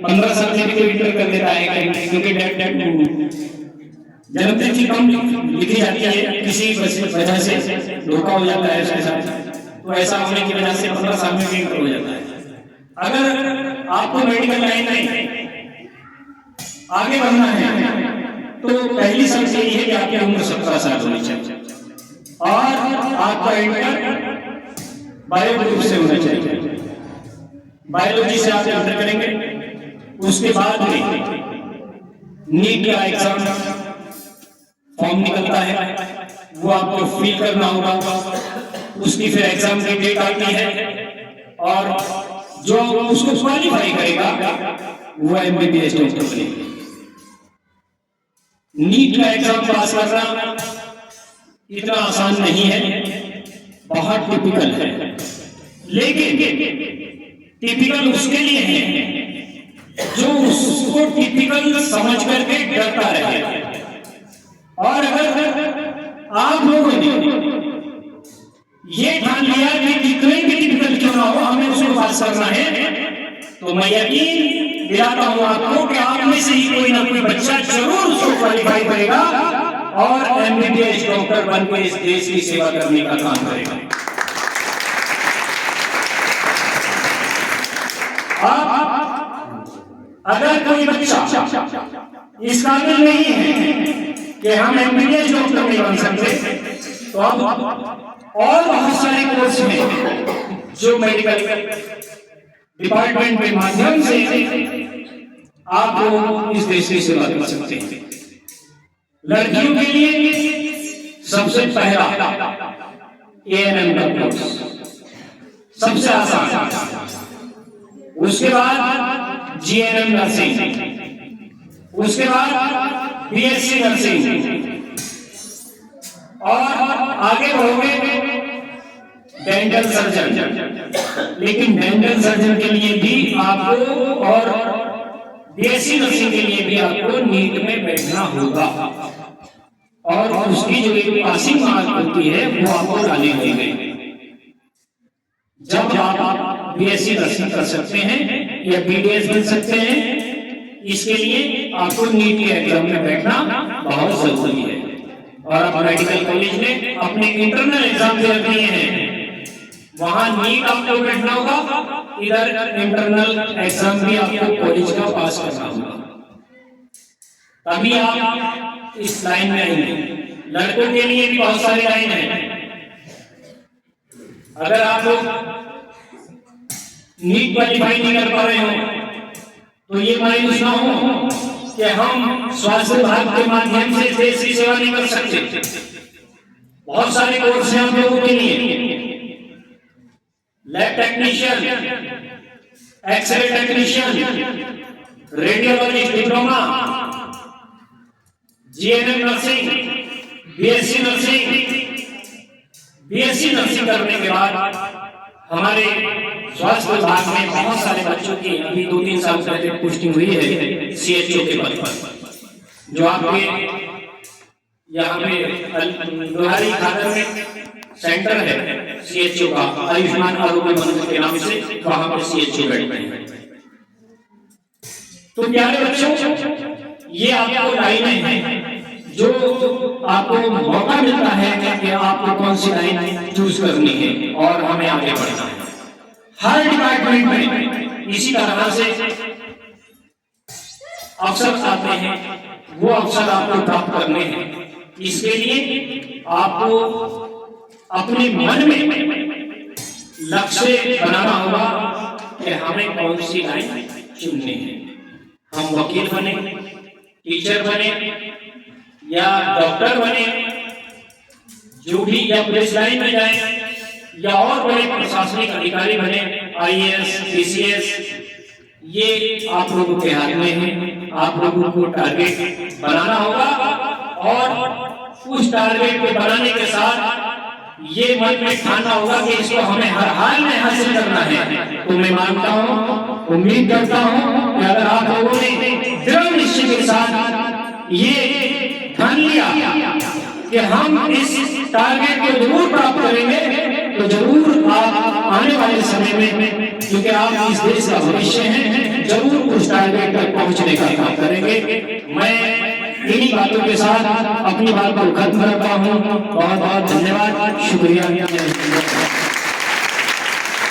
15 साल में भी कोई इंटर कर लेता है, क्योंकि जन्मतिथि कम लिखी जाती है, किसी वजह से धोखा हो जाता है उसके साथ, तो ऐसा होने की वजह से 15 साल में भी इंटर हो जाता है। अगर आपको मेडिकल लाइन में आगे बढ़ना है तो पहली शर्त यही है कि आपकी उम्र 17 साल होनी चाहिए और आपका इंटर बायो ग्रुप से होना चाहिए। बायोलॉजी से आप इंटर करेंगे, उसके बाद में नीट का एग्जाम फॉर्म निकलता है, वो आपको फिल करना होगा, उसकी फिर एग्जाम की डेट आती है और जो उसको क्वालिफाई करेगा वो एमबीबीएस डॉक्टर बनेगा। नीट का एग्जाम पास करना इतना आसान नहीं है, बहुत टिपिकल है, लेकिन टिपिकल उसके लिए है जो उसको टिपिकल समझ करके डरता रहे। और अगर आप लोगों ने ये ठान लिया कि कितने भी टिपिकल क्यों ना हो हमें उसको पास करना है, तो मैं यकीन दिलाता हूं आपको कि आप में से ही कोई ना कोई बच्चा जरूर उसको क्वालिफाई करेगा और एमबीबीएस डॉक्टर बनकर इस देश की सेवा करने का काम करेगा। अगर कोई बच्चा इस काबिल नहीं है कि हम एमबीबीएस डॉक्टर नहीं बन सकते, तो अब और बहुत सारे कोर्स हैं जो मेडिकल डिपार्टमेंट के माध्यम से आप लोग इस देश की सेवा कर सकते हैं। लड़कियों के लिए सबसे पहला एएनएम का कोर्स सबसे आसान, उसके बाद जीएनएम नर्सिंग, उसके बाद बीएससी नर्सिंग और आगे बढ़ोगे डेंटल सर्जन। लेकिन डेंटल सर्जन के लिए भी आपको और बीएससी नर्सिंग के लिए भी आपको नीट में बैठना होगा और उसकी जो एक पासिंग मार्क होती है वो आपको डाली होगी। जब आप बीएससी नर्सिंग कर सकते हैं या बीडीएस बन सकते हैं, इसके लिए आपको नीट के एग्जाम में बैठना बहुत जरूरी है। और आप मेडिकल कॉलेज में अपने इंटरनल एग्जाम दे रहे हैं, वहां नीट आपको बैठना होगा, इधर इंटरनल एग्जाम भी आपको कॉलेज का पास करना होगा, तभी आप इस लाइन में आएंगे। लड़कों के लिए भी बहुत सारी लाइन है। अगर आप लोग नीट क्वालिफाई नहीं कर पा रहे हो तो ये मायूस ना हो कि हम स्वास्थ्य विभाग के माध्यम से देश की सेवा नहीं कर सकते। बहुत सारे कोर्स हैं हम लोगों के लिए, lab technician, x-ray technician, radiologist diploma, GNM nursing, BSc nursing. BSc nursing करने के बाद हमारे स्वास्थ्य विभाग में बहुत सारे बच्चों की अभी 2-3 साल पहले पोस्टिंग हुई है सीएचओ के पद पर, जो आपके यहाँ पे लोहारी खादर में सेंटर है सीएचओ का, आयुष्मान आरोग्य मंत्र के नाम से, वहां पर सीएचओ बैठते हैं। तो प्यारे बच्चों, ये आपको लाइनें हैं जो आपको मौका मिलता है कि आपको कौन सी लाइन चूज करनी है और हमें आगे बढ़ना है। हर डिपार्टमेंट में इसी तरह से अवसर आते हैं, वो अवसर आपको प्राप्त करने हैं। इसके लिए आपको अपने मन में लक्ष्य बनाना होगा कि हमें कौन सी लाइन चुननी है। हम वकील बने, टीचर बने या डॉक्टर बने, जो भी, या पुलिस लाइन में जाए या और बड़े प्रशासनिक अधिकारी बने, आईएएस, पीसीएस, ये आप लोगों के हाथ में है। आप लोगों को टारगेट बनाना होगा और उस टारगेट को बनाने के साथ ये मन में ठानना होगा कि इसको हमें हर हाल में हासिल करना है। तो मैं मानता हूँ, उम्मीद करता हूँ कि अगर आप लोगों ने दृढ़ निश्चय के साथ ये ठान लिया कि हम इस टारगेट को जरूर प्राप्त करेंगे, तो जरूर आप आने वाले समय में, क्योंकि आप इस देश का भविष्य हैं, जरूर उस टारगेट तक पहुंचने का काम करेंगे। मैं इन्हीं बातों के साथ अपनी बात को खत्म करता हूँ। बहुत बहुत धन्यवाद, शुक्रिया।